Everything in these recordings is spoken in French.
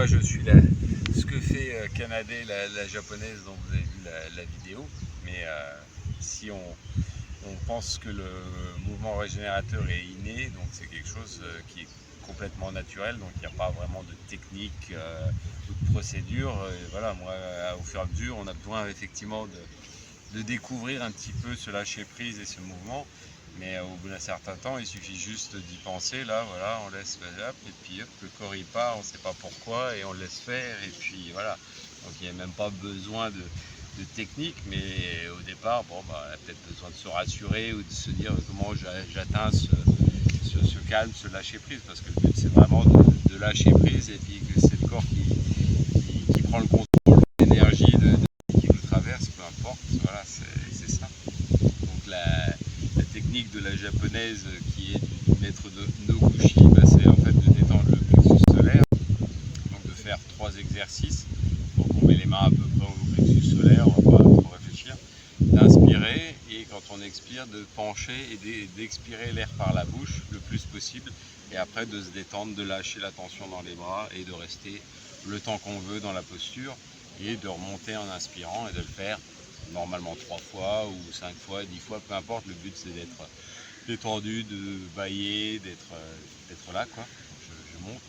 moi je suis ce que fait Kanade, la japonaise dont vous avez vu la vidéo, mais si on pense que le mouvement régénérateur est inné, donc c'est quelque chose qui est complètement naturel, donc il n'y a pas vraiment de technique ou de procédure. Et voilà, moi au fur et à mesure on a besoin effectivement de découvrir un petit peu ce lâcher prise et ce mouvement. Mais au bout d'un certain temps, il suffit juste d'y penser, là, voilà, on laisse, hop, et puis hop, le corps il part, on ne sait pas pourquoi, et on le laisse faire, et puis voilà. Donc il n'y a même pas besoin de technique, mais au départ, bon, bah, on a peut-être besoin de se rassurer ou de se dire comment j'atteins ce calme, ce lâcher prise, parce que le but c'est vraiment de lâcher prise, et puis que c'est le corps qui prend le contrôle de l'énergie qui vous traverse, peu importe, voilà, c'est ça. Donc la technique de la japonaise qui est du maître de Noguchi, bah, c'est en fait de détendre le plexus solaire, donc de faire 3 exercices. Donc on met les mains à peu près au plexus solaire, on va pas trop réfléchir, d'inspirer et quand on expire de pencher et d'expirer l'air par la bouche le plus possible et après de se détendre, de lâcher la tension dans les bras et de rester le temps qu'on veut dans la posture et de remonter en inspirant et de le faire normalement 3 fois ou 5 fois, 10 fois, peu importe. Le but c'est d'être détendu, de bailler, d'être là quoi. Donc je monte.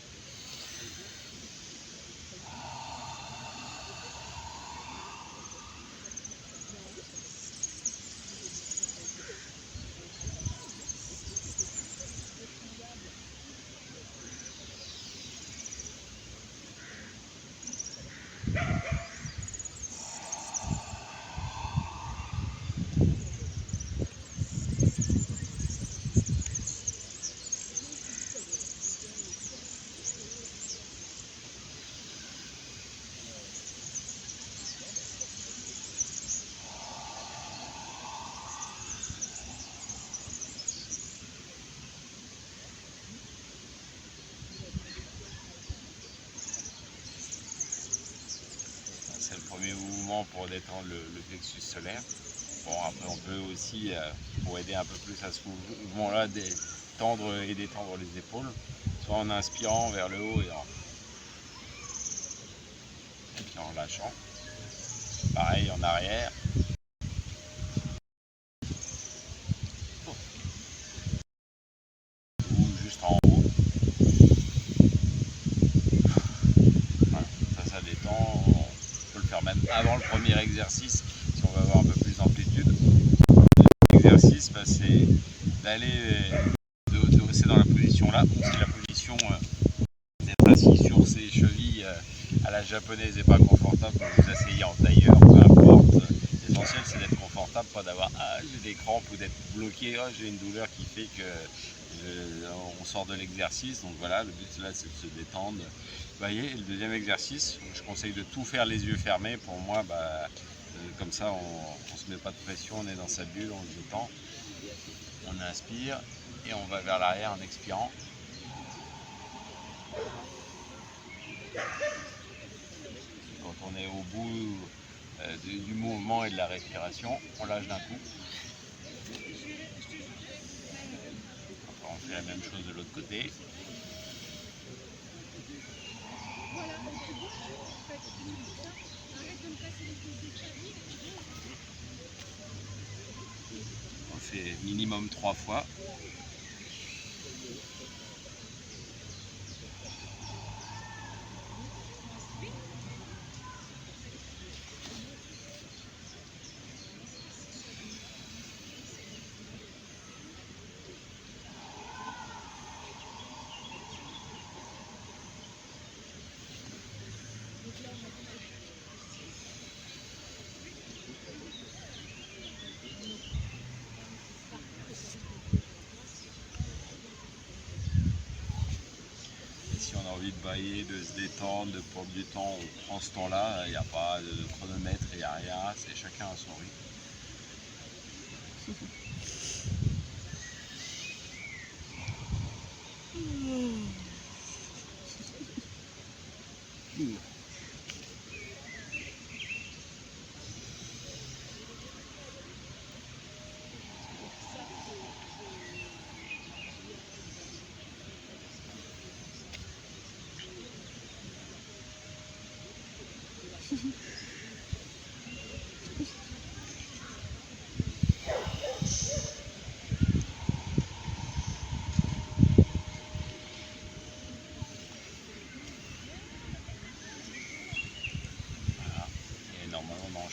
C'est le premier mouvement pour détendre le plexus solaire. Bon, après on peut aussi, pour aider un peu plus à ce mouvement-là, tendre et détendre les épaules, soit en inspirant vers le haut et puis en lâchant. Pareil en arrière. Ou juste en haut. Voilà, ça détend. On peut le faire même avant le premier exercice si on veut avoir un peu plus d'amplitude. L'exercice, bah, c'est d'aller de rester dans la position là. Bon, si la position d'être assis sur ses chevilles à la japonaise n'est pas confortable, vous asseyez en tailleur, peu importe. L'essentiel c'est d'être confortable, pas d'avoir j'ai des crampes ou d'être bloqué, j'ai une douleur qui fait que on sort de l'exercice. Donc voilà, le but là c'est de se détendre. Vous voyez, et le deuxième exercice, je conseille de tout faire les yeux fermés. Pour moi, comme ça on ne se met pas de pression, on est dans sa bulle, on se détend. On inspire et on va vers l'arrière en expirant. Quand on est au bout du mouvement et de la respiration, on lâche d'un coup. Après, on fait la même chose de l'autre côté. On fait minimum 3 fois. Si on a envie de bailler, de se détendre, de prendre du temps, on prend ce temps-là. Il n'y a pas de chronomètre, il n'y a rien. C'est chacun à son rythme.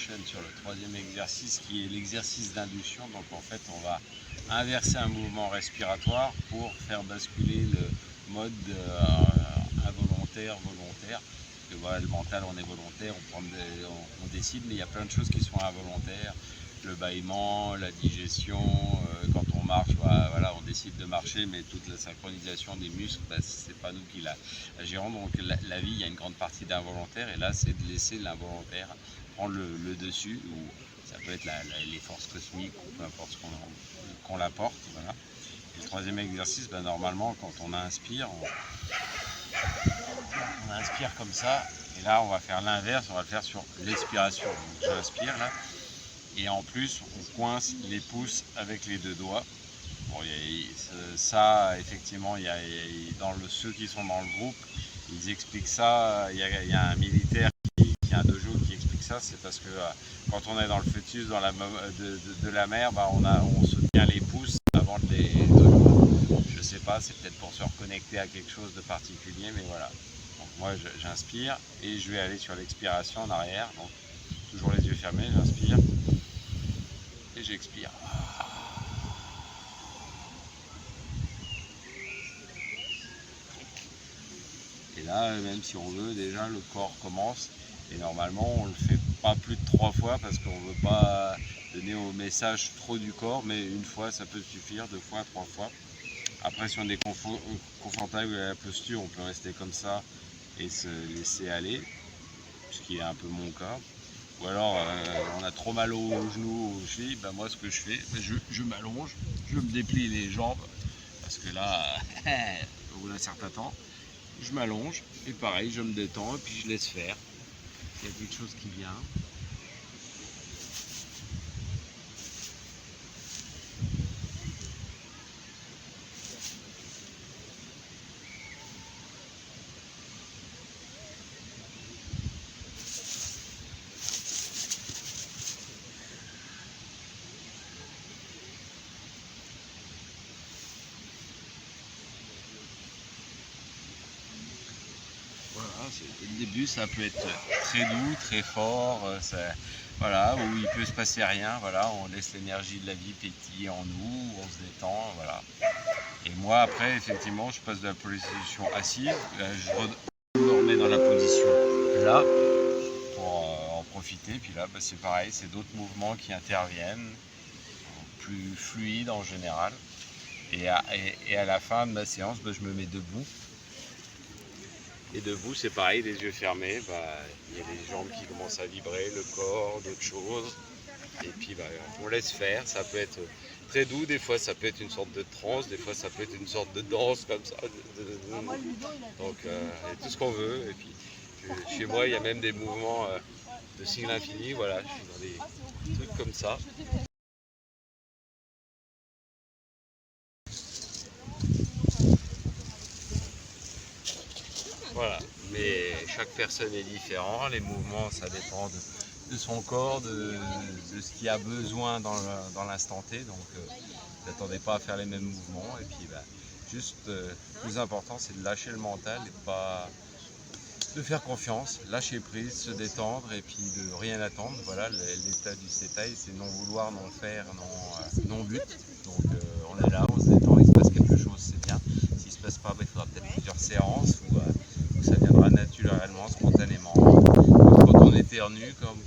enchaîne sur le troisième exercice qui est l'exercice d'induction. Donc en fait on va inverser un mouvement respiratoire pour faire basculer le mode involontaire, volontaire. Parce que voilà, le mental on est volontaire, on décide, mais il y a plein de choses qui sont involontaires. Le bâillement, la digestion, quand on marche, voilà, on décide de marcher, mais toute la synchronisation des muscles, c'est pas nous qui la gérons. Donc la vie, il y a une grande partie d'involontaire, et là c'est de laisser l'involontaire prendre le dessus, ou ça peut être les forces cosmiques, ou peu importe qu'on l'apporte. Voilà. Et le troisième exercice, normalement quand on inspire, on inspire comme ça, et là on va faire l'inverse, on va le faire sur l'expiration. Donc j'inspire là. Et en plus, on coince les pouces avec les deux doigts. Bon, ça, effectivement, ceux qui sont dans le groupe, ils expliquent ça. Il y a un militaire qui a un dojo qui explique ça. C'est parce que quand on est dans le fœtus de la mère, on se tient les pouces avant de les donner. Je sais pas, c'est peut-être pour se reconnecter à quelque chose de particulier, mais voilà. Donc moi, j'inspire et je vais aller sur l'expiration en arrière. Donc toujours les yeux fermés, j'inspire. Et j'expire. Et là, même si on veut, déjà le corps commence. Et normalement, on le fait pas plus de 3 fois parce qu'on ne veut pas donner au message trop du corps, mais une fois ça peut suffire, 2 fois, 3 fois. Après, si on est confortable avec la posture, on peut rester comme ça et se laisser aller, ce qui est un peu mon cas. Ou alors on a trop mal aux genoux, aux chevilles, moi ce que je fais, je m'allonge, je me déplie les jambes, parce que là, au bout d'un certain temps, je m'allonge, et pareil, je me détends, et puis je laisse faire. Il y a quelque chose qui vient. Au début, ça peut être très doux, très fort, voilà, où il peut se passer rien, voilà, on laisse l'énergie de la vie pétiller en nous, on se détend, voilà. Et moi, après, effectivement, je passe de la position assise, là, je me remets dans la position là, pour en profiter, puis là, c'est pareil, c'est d'autres mouvements qui interviennent, plus fluides en général. Et à la fin de ma séance, je me mets debout. Et debout, c'est pareil, les yeux fermés, il y a les jambes qui commencent à vibrer, le corps, d'autres choses. Et puis on laisse faire, ça peut être très doux, des fois ça peut être une sorte de transe, des fois ça peut être une sorte de danse comme ça. Donc tout ce qu'on veut. Et puis chez moi, il y a même des mouvements de sigle infini, voilà, je suis dans des trucs comme ça. Voilà, mais chaque personne est différente, les mouvements ça dépend de son corps, de ce qu'il a besoin dans l'instant T, donc n'attendez pas à faire les mêmes mouvements, et puis juste le plus important c'est de lâcher le mental et pas de faire confiance, lâcher prise, se détendre et puis de rien attendre. Voilà, l'état du Setai, c'est non vouloir, non faire, non but, donc on est là, on se détend, il se passe quelque chose, c'est bien, s'il se passe pas, il faudra peut-être plusieurs séances, ou ça viendra naturellement, spontanément. Quand on éternue, comme